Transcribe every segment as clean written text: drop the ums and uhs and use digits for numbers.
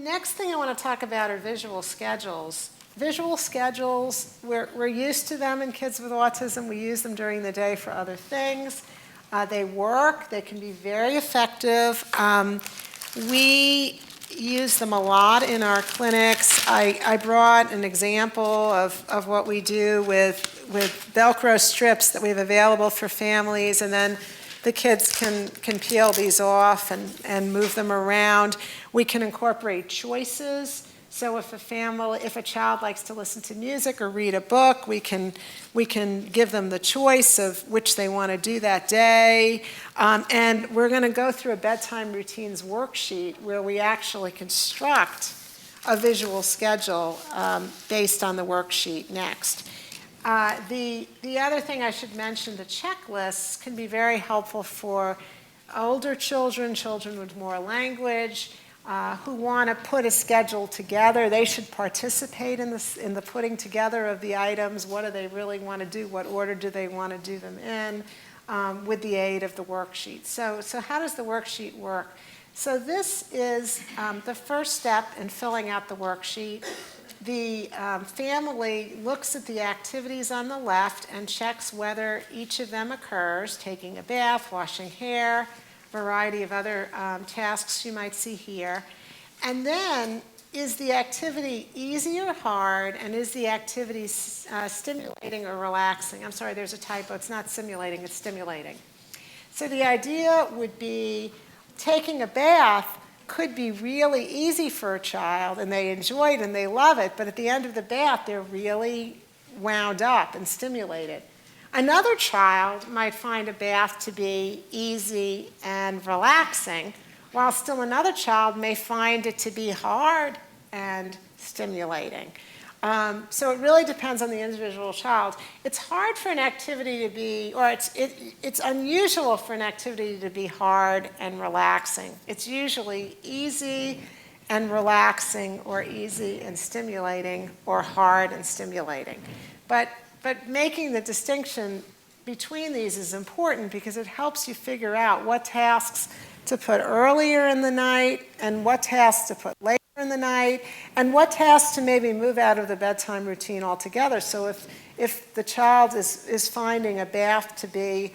next thing I want to talk about are visual schedules. Visual schedules, we're used to them in kids with autism. We use them during the day for other things. They work. They can be very effective. We use them a lot in our clinics. I brought an example of what we do with Velcro strips that we have available for families, and then the kids can peel these off and move them around. We can incorporate choices. So if a child likes to listen to music or read a book, we can give them the choice of which they want to do that day. And we're going to go through a bedtime routines worksheet where we actually construct a visual schedule based on the worksheet next. The other thing I should mention, the checklists can be very helpful for older children, children with more language, who want to put a schedule together. They should participate in the putting together of the items. What do they really want to do? What order do they want to do them in? With the aid of the worksheet. So how does the worksheet work? So this is the first step in filling out the worksheet. The family looks at the activities on the left and checks whether each of them occurs, taking a bath, washing hair, variety of other tasks you might see here. And then, is the activity easy or hard, and is the activity stimulating or relaxing? I'm sorry, there's a typo. It's not simulating, it's stimulating. So the idea would be taking a bath could be really easy for a child, and they enjoy it and they love it, but at the end of the bath, they're really wound up and stimulated. Another child might find a bath to be easy and relaxing, while still another child may find it to be hard and stimulating. So it really depends on the individual child. It's hard for an activity to be, or it's unusual for an activity to be hard and relaxing. It's usually easy and relaxing, or easy and stimulating, or hard and stimulating. But making the distinction between these is important because it helps you figure out what tasks to put earlier in the night and what tasks to put later in the night and what tasks to maybe move out of the bedtime routine altogether. So if the child is finding a bath to be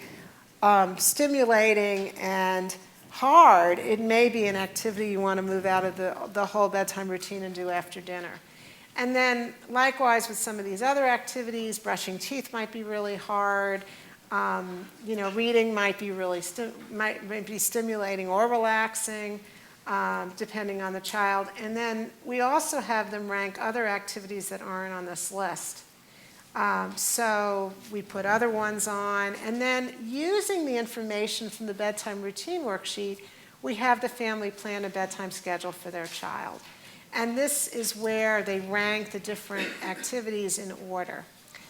stimulating and hard, it may be an activity you want to move out of the whole bedtime routine and do after dinner. And then likewise with some of these other activities, brushing teeth might be really hard. Reading might be really might be stimulating or relaxing, depending on the child. And then we also have them rank other activities that aren't on this list. So we put other ones on, and then using the information from the bedtime routine worksheet, we have the family plan a bedtime schedule for their child. And this is where they rank the different activities in order.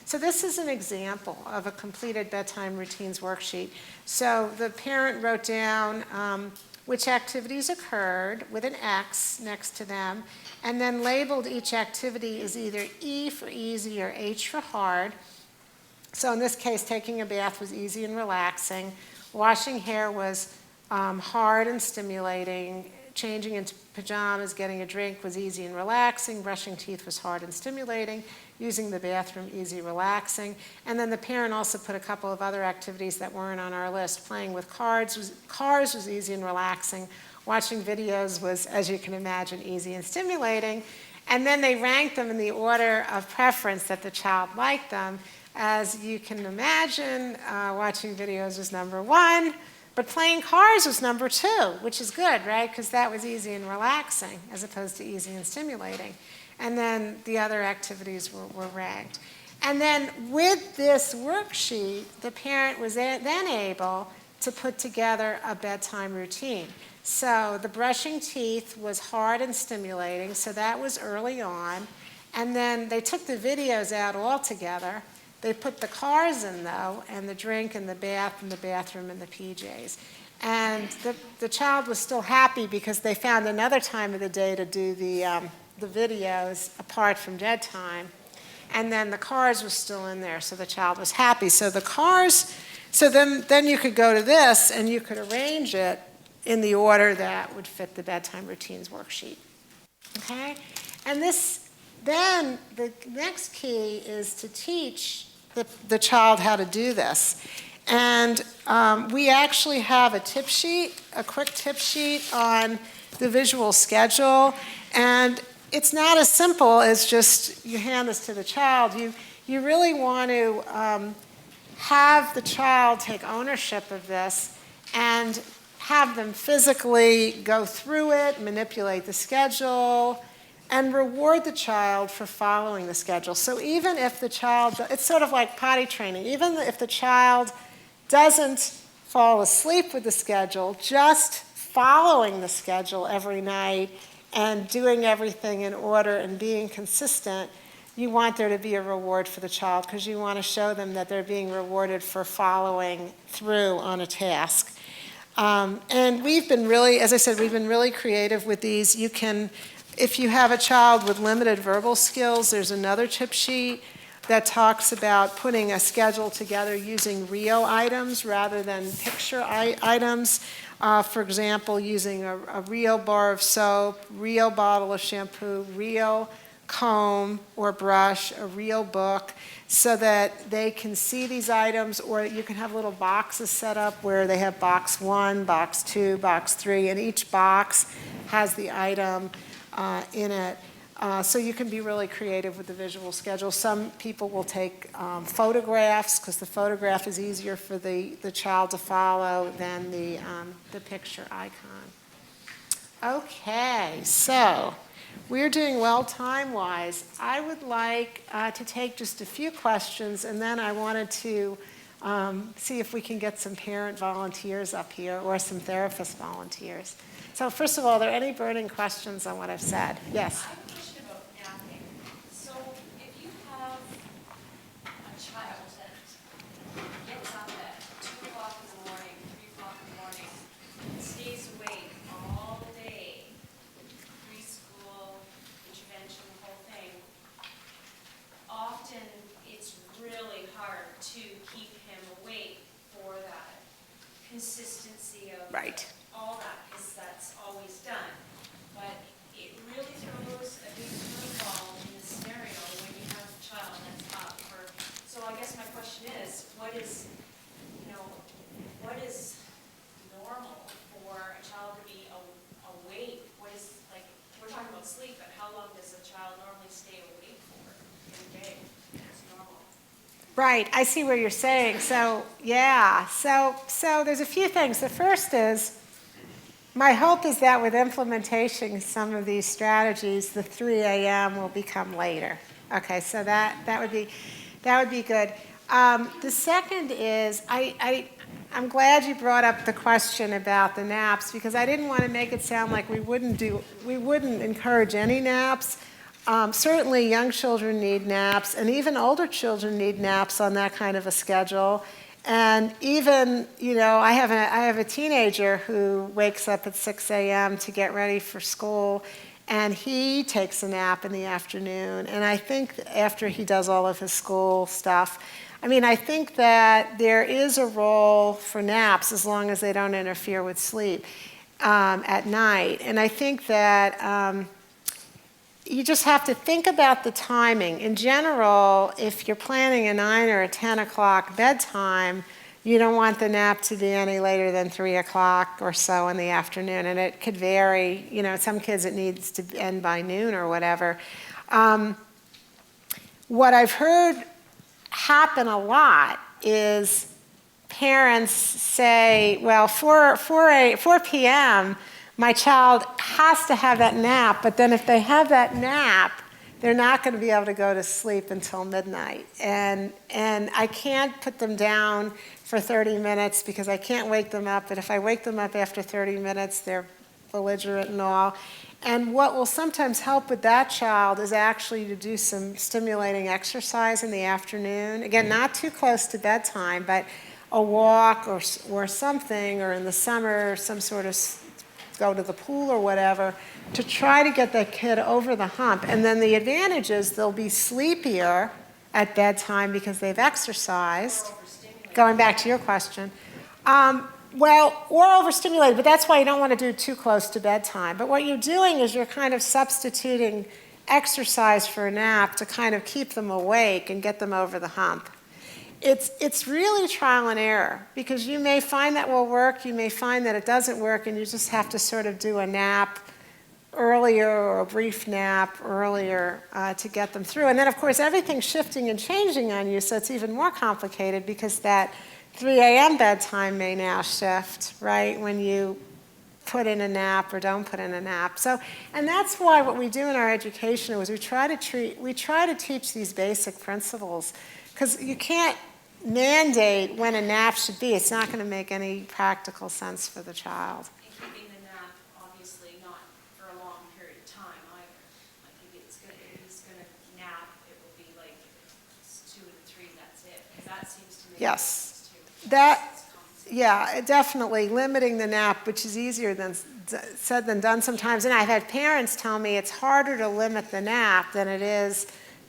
So this is an example of a completed bedtime routines worksheet. So the parent wrote down which activities occurred with an X next to them, and then labeled each activity as either E for easy or H for hard. So in this case, taking a bath was easy and relaxing. Washing hair was hard and stimulating. Changing into pajamas, getting a drink was easy and relaxing. Brushing teeth was hard and stimulating. Using the bathroom, easy, relaxing. And then the parent also put a couple of other activities that weren't on our list. Playing with cars was easy and relaxing. Watching videos was, as you can imagine, easy and stimulating. And then they ranked them in the order of preference that the child liked them. As you can imagine, watching videos was number 1. But playing cars was number 2, which is good, right? Because that was easy and relaxing as opposed to easy and stimulating. And then the other activities were ranked. And then with this worksheet, the parent was then able to put together a bedtime routine. So the brushing teeth was hard and stimulating, so that was early on. And then they took the videos out altogether. They put the cars in, though, and the drink and the bath and the bathroom and the PJs. And the child was still happy because they found another time of the day to do the videos apart from bedtime. And then the cars was still in there, so the child was happy. So the cars, so then you could go to this and you could arrange it in the order that would fit the bedtime routines worksheet. Okay? And then the next key is to teach the child how to do this. And we actually have a tip sheet, a quick tip sheet on the visual schedule. And it's not as simple as just you hand this to the child. You really want to have the child take ownership of this and have them physically go through it, manipulate the schedule, and reward the child for following the schedule. So even if the child, it's sort of like potty training, even if the child doesn't fall asleep with the schedule, just following the schedule every night and doing everything in order and being consistent, you want there to be a reward for the child because you want to show them that they're being rewarded for following through on a task. And we've been really, as I said, we've been really creative with these. You can, if you have a child with limited verbal skills, there's another tip sheet that talks about putting a schedule together using real items rather than picture items. For example, using a real bar of soap, real bottle of shampoo, real comb or brush, a real book, so that they can see these items, or you can have little boxes set up where they have box 1, box 2, box 3, and each box has the item in it. So you can be really creative with the visual schedule. Some people will take photographs because the photograph is easier for the child to follow than the picture icon. Okay, so we're doing well time-wise. I would like to take just a few questions, and then I wanted to see if we can get some parent volunteers up here or some therapist volunteers. So first of all, are there any burning questions on what I've said? Yes? I have a question about napping. So if you have a child that gets up at 2 o'clock in the morning, 3 o'clock in the morning, and stays awake all day, preschool, intervention, the whole thing, often it's really hard to keep him awake for that consistency of Right. all that, because that's always done. But it really throws a big curveball in the scenario when you have a child that's up for, so I guess my question is, what is normal for a child to be awake? What is, like, we're talking about sleep, but how long does a child normally stay awake for in a day? It's normal. Right, I see what you're saying. So, yeah, so there's a few things. The first is, my hope is that with implementation some of these strategies, the 3 a.m. will become later. Okay, so that would be good. The second is, I'm glad you brought up the question about the naps, because I didn't want to make it sound like we wouldn't encourage any naps. Certainly young children need naps, and even older children need naps on that kind of a schedule. And even, I have a teenager who wakes up at 6 a.m. to get ready for school, and he takes a nap in the afternoon. And I think after he does all of his school stuff, I think that there is a role for naps as long as they don't interfere with sleep at night. And I think that you just have to think about the timing. In general, if you're planning a 9 or a 10 o'clock bedtime, you don't want the nap to be any later than 3 o'clock or so in the afternoon. And it could vary. Some kids it needs to end by noon or whatever. What I've heard happen a lot is parents say, well, 4 p.m., my child has to have that nap, but then if they have that nap, they're not going to be able to go to sleep until midnight. And I can't put them down for 30 minutes because I can't wake them up. But if I wake them up after 30 minutes, they're belligerent and all. And what will sometimes help with that child is actually to do some stimulating exercise in the afternoon. Again, not too close to bedtime, but a walk or something, or in the summer, some sort of go to the pool or whatever, to try to get that kid over the hump. And then the advantage is they'll be sleepier at bedtime because they've exercised. Going back to your question. Well, or overstimulated, but that's why you don't want to do it too close to bedtime. But what you're doing is you're kind of substituting exercise for a nap to kind of keep them awake and get them over the hump. It's really trial and error, because you may find that will work, you may find that it doesn't work, and you just have to sort of do a nap earlier or a brief nap earlier to get them through. And then, of course, everything's shifting and changing on you, so it's even more complicated because that 3 a.m. bedtime may now shift, right, when you put in a nap or don't put in a nap. So, and that's why what we do in our education is we try to teach these basic principles, because you can't mandate when a nap should be. It's not going to make any practical sense for the child. And keeping the nap, obviously, not for a long period of time either. Like if he's gonna nap, it will be like it's 2 to 3, that's it. Because that seems to make Yes. sense too. Yeah, definitely limiting the nap, which is easier than said than done sometimes. And I've had parents tell me it's harder to limit the nap than it is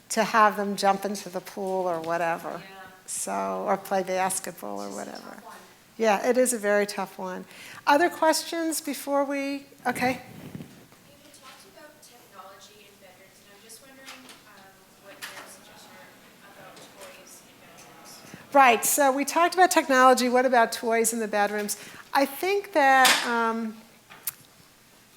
to have them jump into the pool or whatever. Yeah. So, or play basketball or It's a whatever. tough one. Yeah, it is a very tough one. Other questions before we, okay. You talked about technology in bedrooms, and I'm just wondering what your suggestion about toys in bedrooms. Right, so we talked about technology. What about toys in the bedrooms? I think that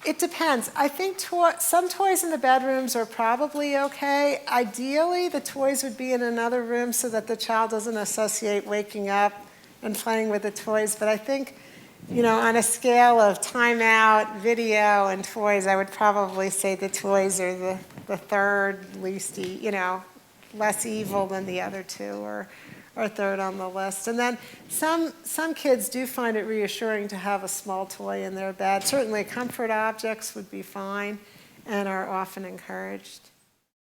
it depends. I think some toys in the bedrooms are probably okay. Ideally, the toys would be in another room so that the child doesn't associate waking up and playing with the toys. But I think, on a scale of timeout, video, and toys, I would probably say the toys are the third least, less evil than the other two, or third on the list. And then some kids do find it reassuring to have a small toy in their bed. Certainly comfort objects would be fine and are often encouraged.